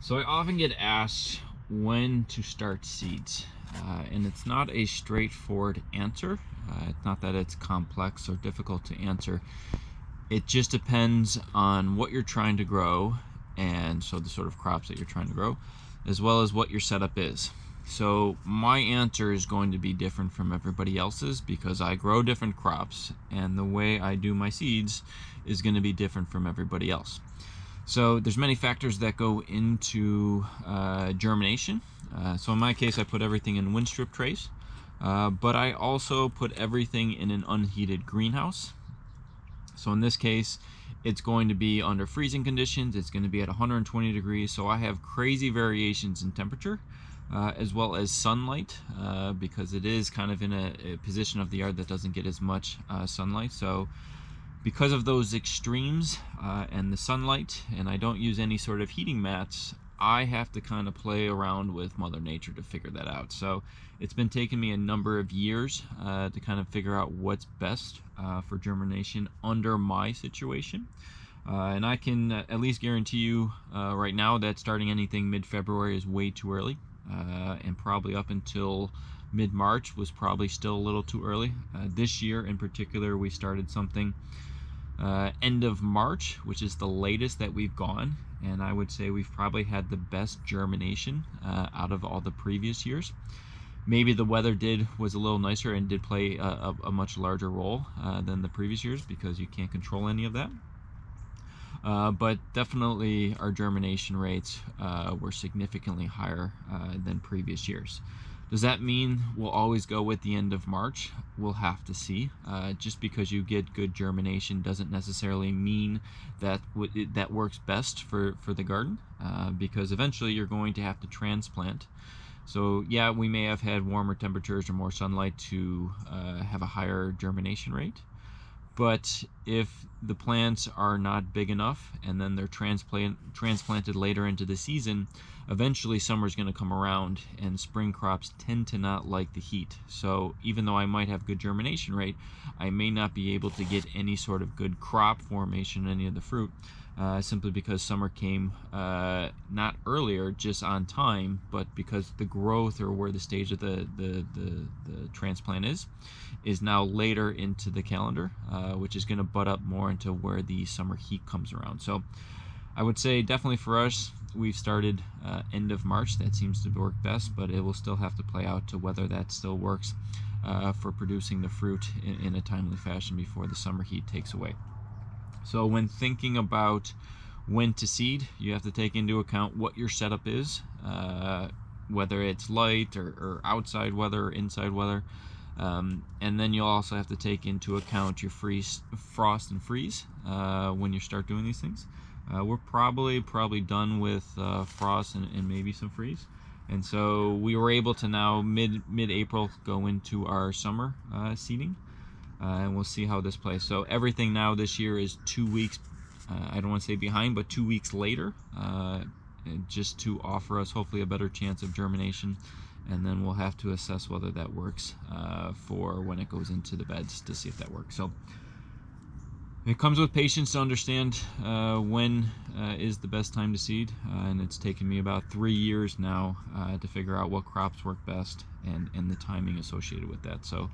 So I often get asked when to start seeds, and it's not a straightforward answer. It's not that it's complex or difficult to answer. It just depends on what you're trying to grow, and so the sort of crops that you're trying to grow, as well as what your setup is. So my answer is going to be different from everybody else's because I grow different crops, and the way I do my seeds is going to be different from everybody else. So there's many factors that go into germination. So in my case, I put everything in wind strip trays, but I also put everything in an unheated greenhouse. So in this case, it's going to be under freezing conditions. It's going to be at 120 degrees. So I have crazy variations in temperature, as well as sunlight, because it is kind of in a position of the yard that doesn't get as much sunlight. So because of those extremes and the sunlight, and I don't use any sort of heating mats, I have to kind of play around with Mother Nature to figure that out. So it's been taking me a number of years to kind of figure out what's best for germination under my situation. And I can at least guarantee you right now that starting anything mid-February is way too early, and probably up until mid-March was probably still a little too early. This year in particular, we started something end of March, which is the latest that we've gone, and I would say we've probably had the best germination out of all the previous years. Maybe the weather was a little nicer and did play a much larger role than the previous years because you can't control any of that. But definitely our germination rates were significantly higher than previous years. Does that mean we'll always go with the end of March? We'll have to see. Just because you get good germination doesn't necessarily mean that that works best for the garden, because eventually you're going to have to transplant. So yeah, we may have had warmer temperatures or more sunlight to have a higher germination rate. But if the plants are not big enough and then they're transplanted later into the season, eventually summer's going to come around and spring crops tend to not like the heat. So even though I might have good germination rate, I may not be able to get any sort of good crop formation in any of the fruit, simply because summer came not earlier, just on time, but because the growth or where the stage of the transplant is now later into the calendar, which is going to butt up more into where the summer heat comes around. So I would say definitely for us, we've started end of March. That seems to work best, but it will still have to play out to whether that still works for producing the fruit in a timely fashion before the summer heat takes away. So when thinking about when to seed, you have to take into account what your setup is, whether it's light or outside weather or inside weather. And then you'll also have to take into account your frost and freeze when you start doing these things. We're probably done with frost and maybe some freeze. And so we were able to now mid-April go into our summer seeding. And we'll see how this plays. So everything now this year is 2 weeks, I don't want to say behind, but 2 weeks later, just to offer us hopefully a better chance of germination. And then we'll have to assess whether that works for when it goes into the beds to see if that works. So it comes with patience to understand when is the best time to seed, and it's taken me about 3 years now to figure out what crops work best and the timing associated with that. So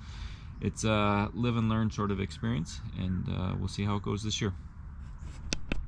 it's a live and learn sort of experience, and we'll see how it goes this year.